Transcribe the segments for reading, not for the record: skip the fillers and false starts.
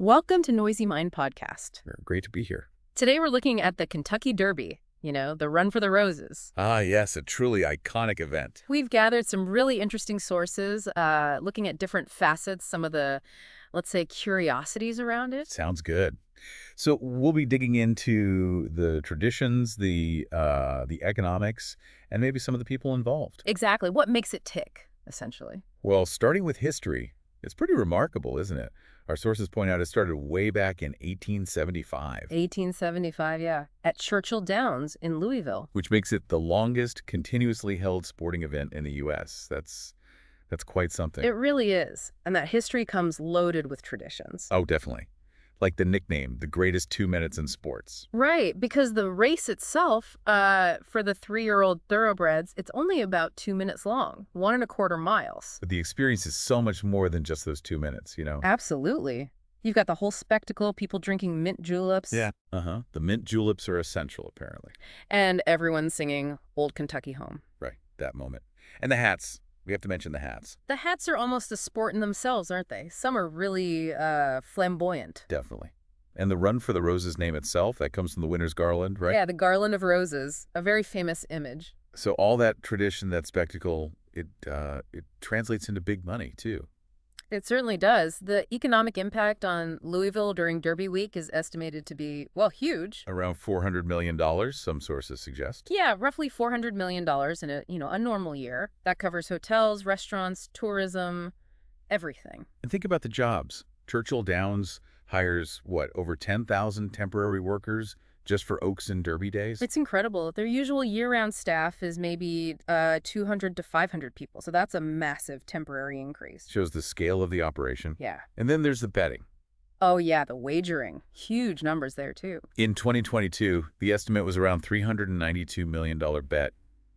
Welcome to Noisy Mind Podcast. Great to be here. Today we're looking at the Kentucky Derby, the Run for the Roses. Ah, yes, a truly iconic event. We've gathered some really interesting sources, looking at different facets, some of the, let's say, curiosities around it. Sounds good. So we'll be digging into the traditions, the economics, and maybe some of the people involved. Exactly. What makes it tick, essentially? Well, starting with history, it's pretty remarkable, isn't it? Our sources point out it started way back in 1875. 1875, yeah. At Churchill Downs in Louisville. Which makes it the longest continuously held sporting event in the U.S. That's quite something. It really is. And that history comes loaded with traditions. Oh, definitely. Like the nickname, the greatest 2 minutes in sports. Right, because the race itself, for the 3-year-old thoroughbreds, it's only about 2 minutes long, 1.25 miles. But the experience is so much more than just those 2 minutes, Absolutely. You've got the whole spectacle, people drinking mint juleps. Yeah. The mint juleps are essential, apparently. And everyone singing Old Kentucky Home. Right, that moment. And the hats. We have to mention the hats. The hats are almost a sport in themselves, aren't they? Some are really flamboyant. Definitely. And the Run for the Roses name itself, that comes from the winter's garland, right? Yeah, the garland of roses, a very famous image. So all that tradition, that spectacle, it translates into big money, too. It certainly does. The economic impact on Louisville during Derby Week is estimated to be, well, huge. Around $400 million, some sources suggest. Yeah, roughly $400 million in a normal year. That covers hotels, restaurants, tourism, everything. And think about the jobs. Churchill Downs hires, over 10,000 temporary workers just for Oaks and Derby days? It's incredible. Their usual year-round staff is maybe 200 to 500 people, so that's a massive temporary increase. Shows the scale of the operation. Yeah. And then there's the betting. Oh, yeah, the wagering. Huge numbers there, too. In 2022, the estimate was around $392 million bet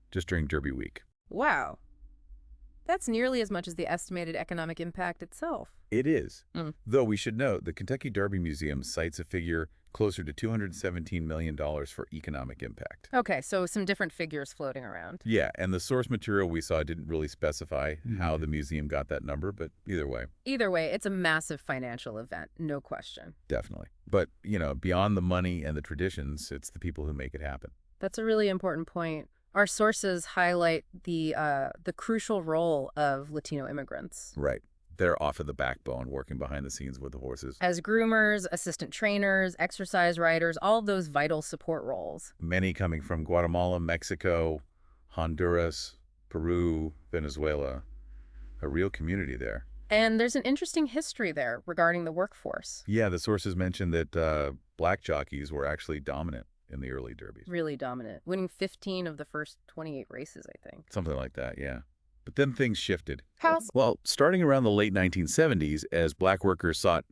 just during Derby week. Wow. That's nearly as much as the estimated economic impact itself. It is. Though we should note, the Kentucky Derby Museum cites a figure closer to $217 million for economic impact. Okay, so some different figures floating around. Yeah, and the source material we saw didn't really specify how the museum got that number, but either way. Either way, it's a massive financial event, no question. Definitely. But, beyond the money and the traditions, it's the people who make it happen. That's a really important point. Our sources highlight the crucial role of Latino immigrants. Right. They're often the backbone, working behind the scenes with the horses. As groomers, assistant trainers, exercise riders, all of those vital support roles. Many coming from Guatemala, Mexico, Honduras, Peru, Venezuela. A real community there. And there's an interesting history there regarding the workforce. Yeah, the sources mentioned that black jockeys were actually dominant in the early derbies. Really dominant, winning 15 of the first 28 races, I think. Something like that, yeah. But then things shifted. How? Well, starting around the late 1970s, as black workers sought,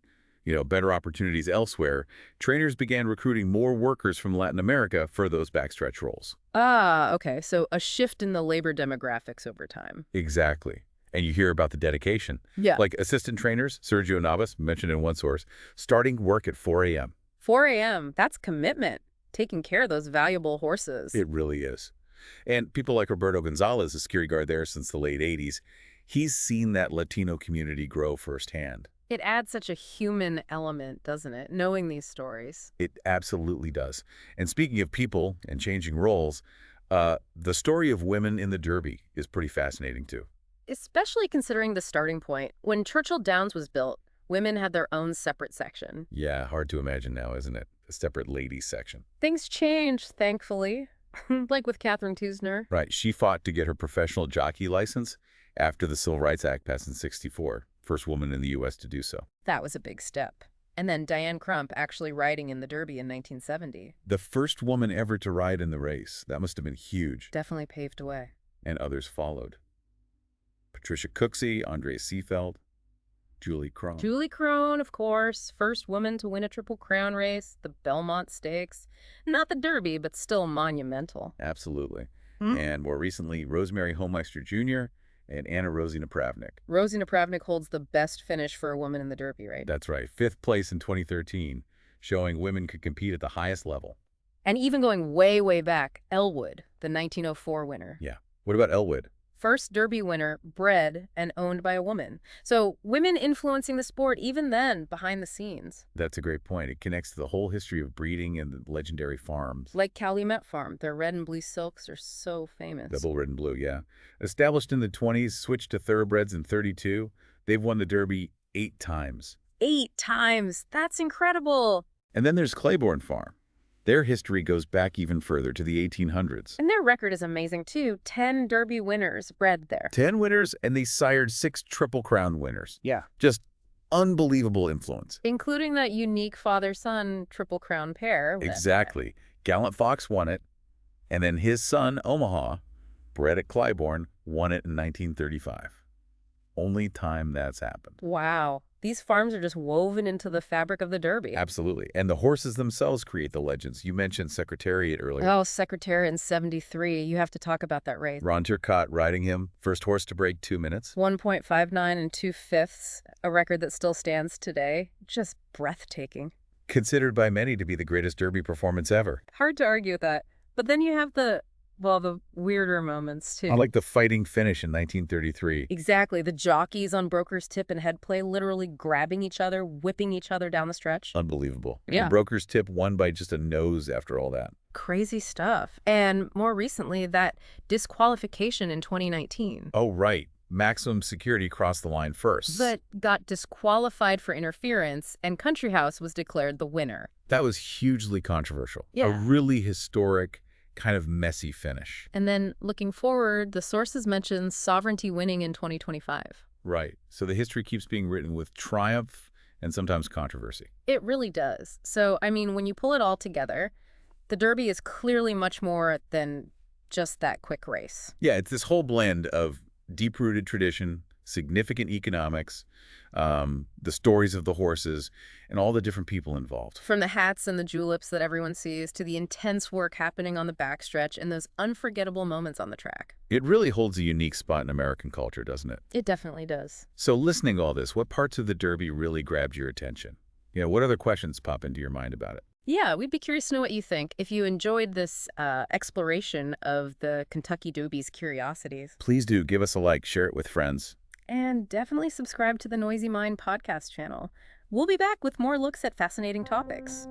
better opportunities elsewhere, trainers began recruiting more workers from Latin America for those backstretch roles. Ah, okay. So a shift in the labor demographics over time. Exactly. And you hear about the dedication. Yeah. Like assistant trainers, Sergio Navas, mentioned in one source, starting work at 4 a.m. 4 a.m., that's commitment. Taking care of those valuable horses. It really is. And people like Roberto Gonzalez, a security guard there since the late 80s, he's seen that Latino community grow firsthand. It adds such a human element, doesn't it, knowing these stories? It absolutely does. And speaking of people and changing roles, the story of women in the Derby is pretty fascinating, too. Especially considering the starting point. When Churchill Downs was built, women had their own separate section. Yeah, hard to imagine now, isn't it? A separate ladies section. Things changed, thankfully. Like with Catherine Teusner. Right. She fought to get her professional jockey license after the Civil Rights Act passed in '64. First woman in the U.S. to do so. That was a big step. And then Diane Crump actually riding in the Derby in 1970. The first woman ever to ride in the race. That must have been huge. Definitely paved the way. And others followed. Patricia Cooksey, Andrea Seefeld, Julie Crone. Julie Crone, of course, first woman to win a Triple Crown race, the Belmont Stakes. Not the Derby, but still monumental. Absolutely. And more recently, Rosemary Homeister Jr. and Anna Rosie Napravnik. Rosie Napravnik holds the best finish for a woman in the Derby, right? That's right. 5th place in 2013, showing women could compete at the highest level. And even going way, way back, Elwood, the 1904 winner. Yeah. What about Elwood? First Derby winner, bred and owned by a woman. So women influencing the sport even then, behind the scenes. That's a great point. It connects to the whole history of breeding and the legendary farms. Like Calumet Farm, their red and blue silks are so famous. Double red and blue, yeah. Established in the 20s, switched to thoroughbreds in 32. They've won the Derby 8 times. 8 times! That's incredible! And then there's Claiborne Farm. Their history goes back even further to the 1800s. And their record is amazing, too. 10 Derby winners bred there. 10 winners, and they sired 6 Triple Crown winners. Yeah. Just unbelievable influence. Including that unique father-son Triple Crown pair. Exactly. Gallant Fox won it, and then his son, Omaha, bred at Claiborne, won it in 1935. Only time that's happened. Wow. These farms are just woven into the fabric of the Derby. Absolutely. And the horses themselves create the legends. You mentioned Secretariat earlier. Oh, Secretariat in 73. You have to talk about that race. Ron Turcotte riding him. First horse to break 2 minutes. 1.59 and 2/5, a record that still stands today. Just breathtaking. Considered by many to be the greatest Derby performance ever. Hard to argue with that. But then you have the weirder moments, too. I like the fighting finish in 1933. Exactly. The jockeys on Broker's Tip and Head Play literally grabbing each other, whipping each other down the stretch. Unbelievable. Yeah. And Broker's Tip won by just a nose after all that. Crazy stuff. And more recently, that disqualification in 2019. Oh, right. Maximum Security crossed the line first. But got disqualified for interference, and Country House was declared the winner. That was hugely controversial. Yeah. A really historic, kind of messy finish. And then looking forward, the sources mention Sovereignty winning in 2025. Right. So the history keeps being written with triumph and sometimes controversy. It really does. So, I mean, when you pull it all together, the Derby is clearly much more than just that quick race. Yeah, it's this whole blend of deep-rooted tradition, significant economics, the stories of the horses, and all the different people involved. From the hats and the juleps that everyone sees to the intense work happening on the backstretch and those unforgettable moments on the track. It really holds a unique spot in American culture, doesn't it? It definitely does. So listening to all this, what parts of the Derby really grabbed your attention? You know, what other questions pop into your mind about it? Yeah, we'd be curious to know what you think. If you enjoyed this exploration of the Kentucky Derby's curiosities. Please do give us a like, share it with friends. And definitely subscribe to the Noisy Mind podcast channel. We'll be back with more looks at fascinating topics.